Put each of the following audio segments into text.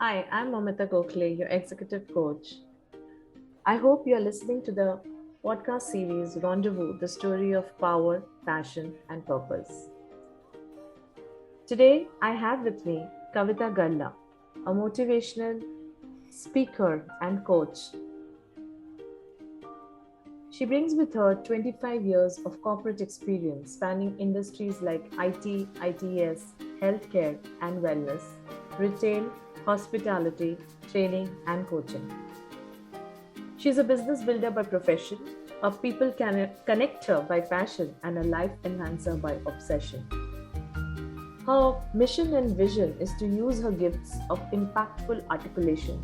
Hi, I'm Mamita Gokhale, your executive coach. I hope you're listening to the podcast series Rendezvous, the story of power, passion, and purpose. Today, I have with me Kavita Galla, a motivational speaker and coach. She brings with her 25 years of corporate experience spanning industries like IT, ITS, healthcare and wellness, retail, hospitality, training, and coaching. She's a business builder by profession, a people connector by passion, and a life enhancer by obsession. Her mission and vision is to use her gifts of impactful articulation,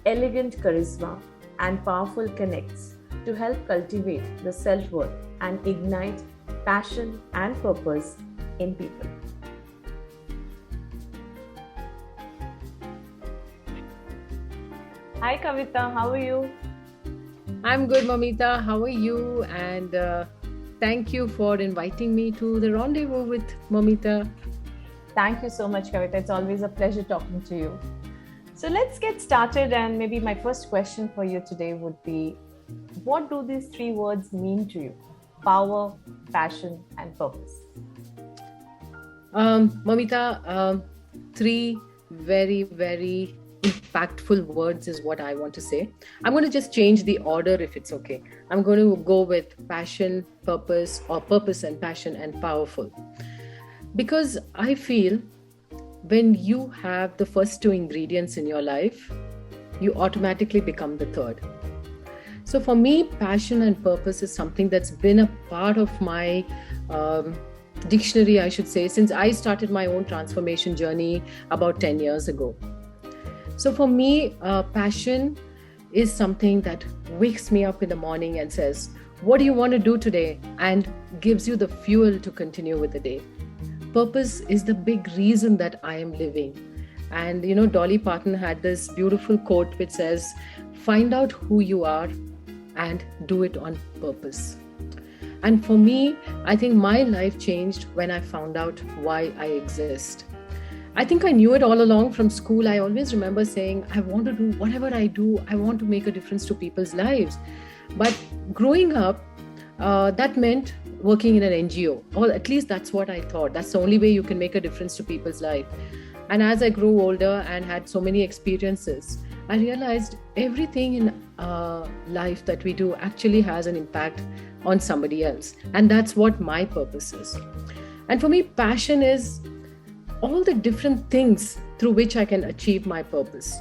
elegant charisma, and powerful connects to help cultivate the self worth and ignite passion and purpose in people. Hi Kavita, how are you? I'm good, Mamita. How are you? And thank you for inviting me to the rendezvous with Mamita. Thank you so much, Kavita. It's always a pleasure talking to you. So let's get started. And maybe my first question for you today would be, what do these three words mean to you? Power, passion, and purpose. Mamita, three very impactful words is what I want to say. I'm going to just change the order if it's okay. I'm going to go with passion, purpose, or purpose and passion and powerful. Because I feel when you have the first two ingredients in your life, you automatically become the third. So for me, passion and purpose is something that's been a part of my dictionary, I should say, since I started my own transformation journey about 10 years ago. So for me, passion is something that wakes me up in the morning and says, what do you want to do today? And gives you the fuel to continue with the day. Purpose is the big reason that I am living. And Dolly Parton had this beautiful quote which says, find out who you are and do it on purpose. And for me, I think my life changed when I found out why I exist. I think I knew it all along from school. I always remember saying, I want to do whatever I do. I want to make a difference to people's lives. But growing up, that meant working in an NGO, or at least that's what I thought. That's the only way you can make a difference to people's life. And as I grew older and had so many experiences, I realized everything in life that we do actually has an impact on somebody else. And that's what my purpose is. And for me, passion is all the different things through which I can achieve my purpose.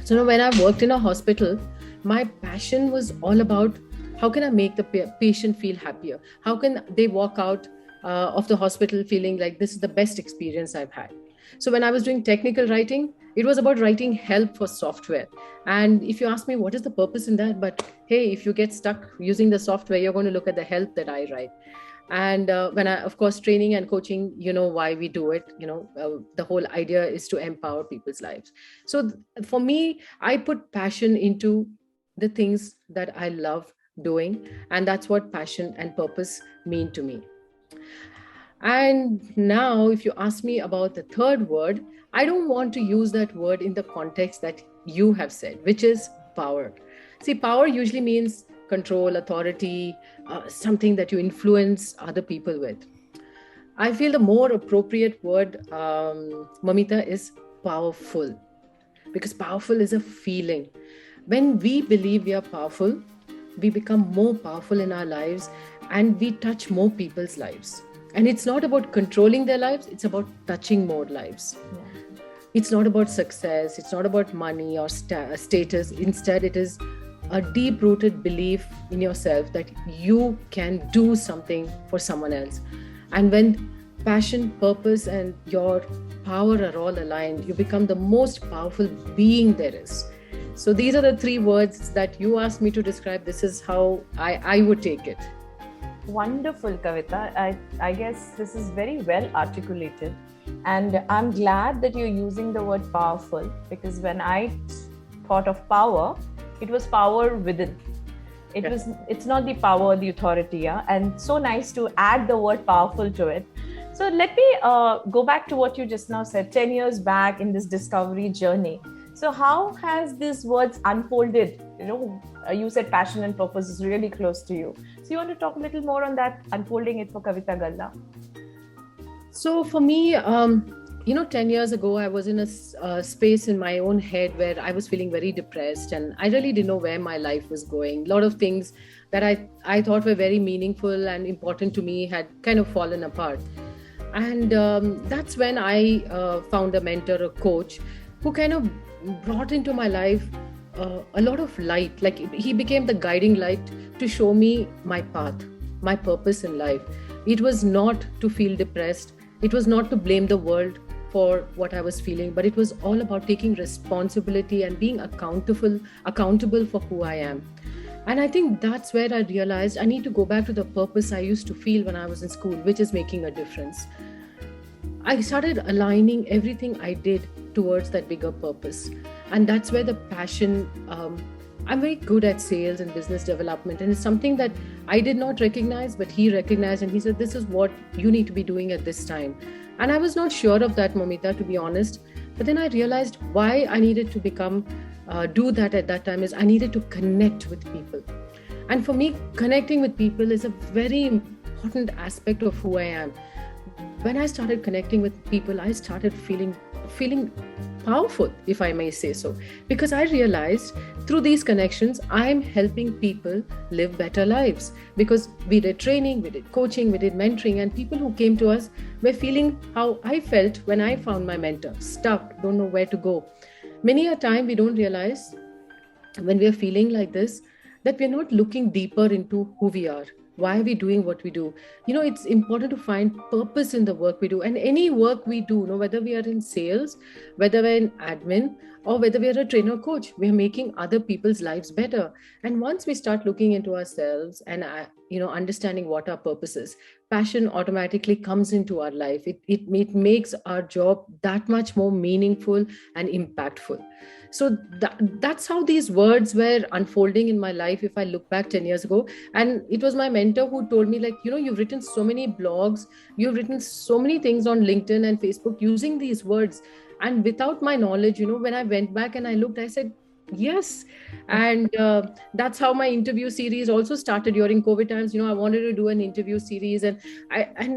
So when I worked in a hospital, my passion was all about how can I make the patient feel happier? How can they walk out of the hospital feeling like this is the best experience I've had? So when I was doing technical writing, it was about writing help for software. And if you ask me what is the purpose in that, but hey, if you get stuck using the software, you're going to look at the help that I write. And when I, of course, training and coaching, you know why we do it. The whole idea is to empower people's lives. So for me, I put passion into the things that I love doing, and that's what passion and purpose mean to me. And now, if you ask me about the third word, I don't want to use that word in the context that you have said, which is power. See, power usually means control, authority, something that you influence other people with. I feel the more appropriate word, Mamita, is powerful, because powerful is a feeling. When we believe we are powerful, we become more powerful in our lives and we touch more people's lives. And it's not about controlling their lives, it's about touching more lives. It's not about success, it's not about money or status. Instead, it is a deep-rooted belief in yourself that you can do something for someone else. And when passion, purpose, and your power are all aligned, you become the most powerful being there is. So these are the three words that you asked me to describe. This is how I would take it. Wonderful, Kavita. I guess this is very well articulated. And I'm glad that you're using the word powerful, because when I thought of power, it was power within. It's not the power, the authority. Yeah? And so nice to add the word powerful to it. So let me go back to what you just now said, 10 years back in this discovery journey. So how has these words unfolded? You said passion and purpose is really close to you. So you want to talk a little more on that, unfolding it for Kavita Galla? So for me, 10 years ago, I was in a space in my own head where I was feeling very depressed, and I really didn't know where my life was going. A lot of things that I thought were very meaningful and important to me had kind of fallen apart. And that's when I found a mentor, a coach, who kind of brought into my life a lot of light. Like he became the guiding light to show me my path, my purpose in life. It was not to feel depressed. It was not to blame the world for what I was feeling, but it was all about taking responsibility and being accountable for who I am. And I think that's where I realized I need to go back to the purpose I used to feel when I was in school, which is making a difference. I started aligning everything I did towards that bigger purpose. And that's where the passion, I'm very good at sales and business development. And it's something that I did not recognize, but he recognized. And he said, this is what you need to be doing at this time. And I was not sure of that, Momita, to be honest. But then I realized why I needed to do that at that time is I needed to connect with people. And for me, connecting with people is a very important aspect of who I am. When I started connecting with people, I started feeling powerful, if I may say so, because I realized through these connections, I'm helping people live better lives, because we did training, we did coaching, we did mentoring, and people who came to us were feeling how I felt when I found my mentor, stuck, don't know where to go. Many a time we don't realize when we are feeling like this, that we're not looking deeper into who we are. Why are we doing what we do? It's important to find purpose in the work we do. And any work we do, whether we are in sales, whether we're in admin, or whether we are a trainer coach, we are making other people's lives better. And once we start looking into ourselves and, understanding what our purpose is, passion automatically comes into our life. It makes our job that much more meaningful and impactful. So that's how these words were unfolding in my life. If I look back 10 years ago, and it was my mentor who told me, like, you've written so many blogs, you've written so many things on LinkedIn and Facebook using these words. And without my knowledge, when I went back and I looked, I said, yes. And that's how my interview series also started during COVID times. I wanted to do an interview series, and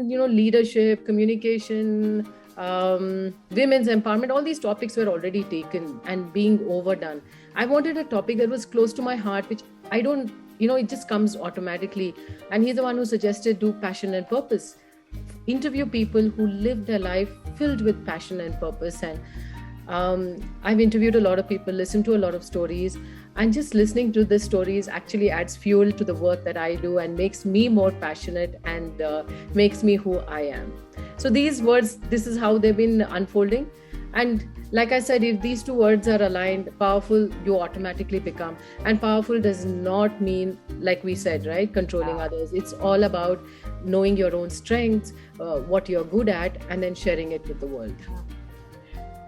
leadership, communication, women's empowerment, all these topics were already taken and being overdone. I wanted a topic that was close to my heart, which I don't, it just comes automatically. And he's the one who suggested do passion and purpose. Interview people who live their life filled with passion and purpose. And I've interviewed a lot of people, listened to a lot of stories, and just listening to the stories actually adds fuel to the work that I do and makes me more passionate and makes me who I am. So these words, this is how they've been unfolding. And like I said, if these two words are aligned, powerful, you automatically become. And powerful does not mean, like we said, right, controlling others. It's all about knowing your own strengths, what you're good at, and then sharing it with the world.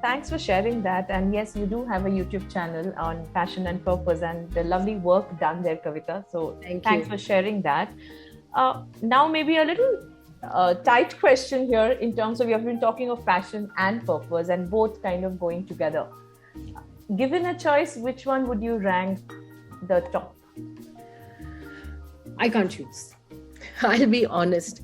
Thanks for sharing that. And yes, you do have a YouTube channel on passion and purpose, and the lovely work done there, Kavita. So thanks for sharing that. Now maybe a little tight question here in terms of, we have been talking of passion and purpose and both kind of going together. Given a choice, which one would you rank the top? I can't choose. I'll be honest.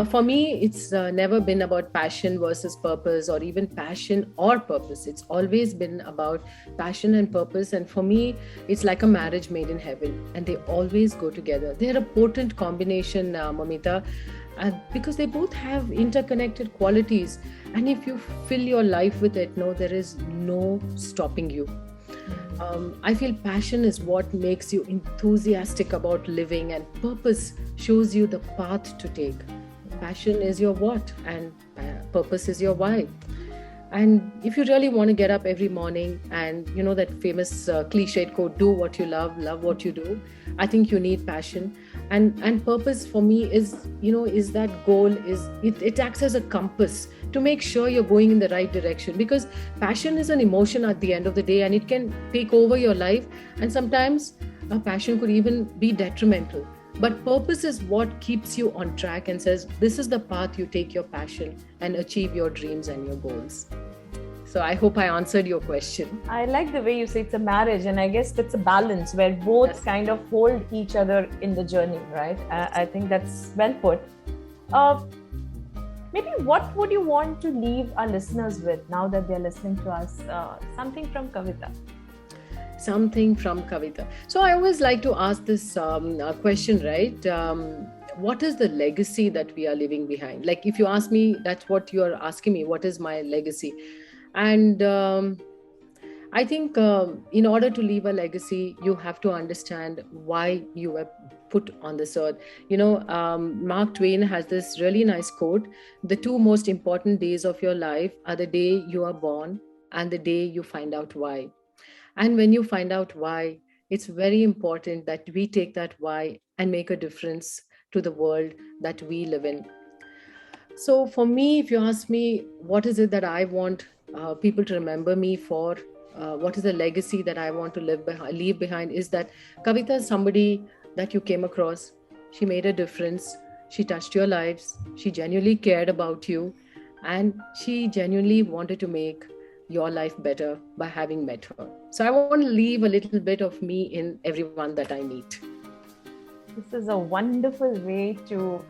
For me, it's never been about passion versus purpose, or even passion or purpose. It's always been about passion and purpose. And for me, it's like a marriage made in heaven, and they always go together. They're a potent combination, Mamita, because they both have interconnected qualities. And if you fill your life with it, there is no stopping you. I feel passion is what makes you enthusiastic about living, and purpose shows you the path to take. Passion is your what, and purpose is your why. And if you really want to get up every morning and that famous cliched quote, do what you love what you do, I think you need passion. And purpose for me is that goal, it acts as a compass to make sure you're going in the right direction, because passion is an emotion at the end of the day, and it can take over your life. And sometimes a passion could even be detrimental. But purpose is what keeps you on track and says, this is the path you take your passion and achieve your dreams and your goals. So I hope I answered your question. I like the way you say it's a marriage, and I guess that's a balance where both Yes. kind of hold each other in the journey, right? I think that's well put. Uh, Maybe what would you want to leave our listeners with now that they're listening to us? Something from Kavita. Something from Kavita. So I always like to ask this question, right? What is the legacy that we are leaving behind? Like, if you ask me, that's what you're asking me, what is my legacy? And I think in order to leave a legacy, you have to understand why you were put on this earth. Mark Twain has this really nice quote: the two most important days of your life are the day you are born and the day you find out why. And when you find out why, it's very important that we take that why and make a difference to the world that we live in. So, for me, if you ask me, what is it that I want people to remember me for? What is the legacy that I want to leave behind? Is that Kavita is somebody that you came across. She made a difference. She touched your lives. She genuinely cared about you. And she genuinely wanted to make your life better by having met her. So I want to leave a little bit of me in everyone that I meet. This is a wonderful way to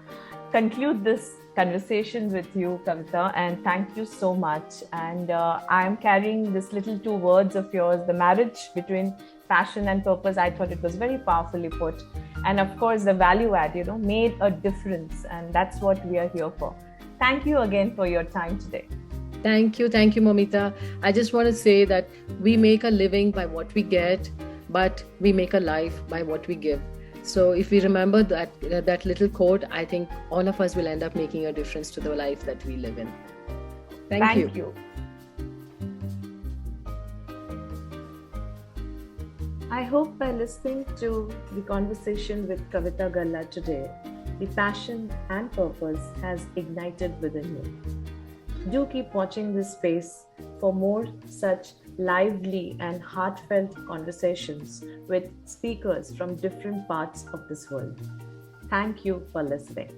conclude this conversation with you, Kavita, and thank you so much. And I'm carrying this little two words of yours, the marriage between passion and purpose. I thought it was very powerfully put. And of course, the value add, made a difference. And that's what we are here for. Thank you again for your time today. Thank you, Momita. I just want to say that we make a living by what we get, but we make a life by what we give. So if we remember that little quote, I think all of us will end up making a difference to the life that we live in. Thank you. I hope by listening to the conversation with Kavita Galla today, the passion and purpose has ignited within you. Do keep watching this space for more such lively and heartfelt conversations with speakers from different parts of this world. Thank you for listening.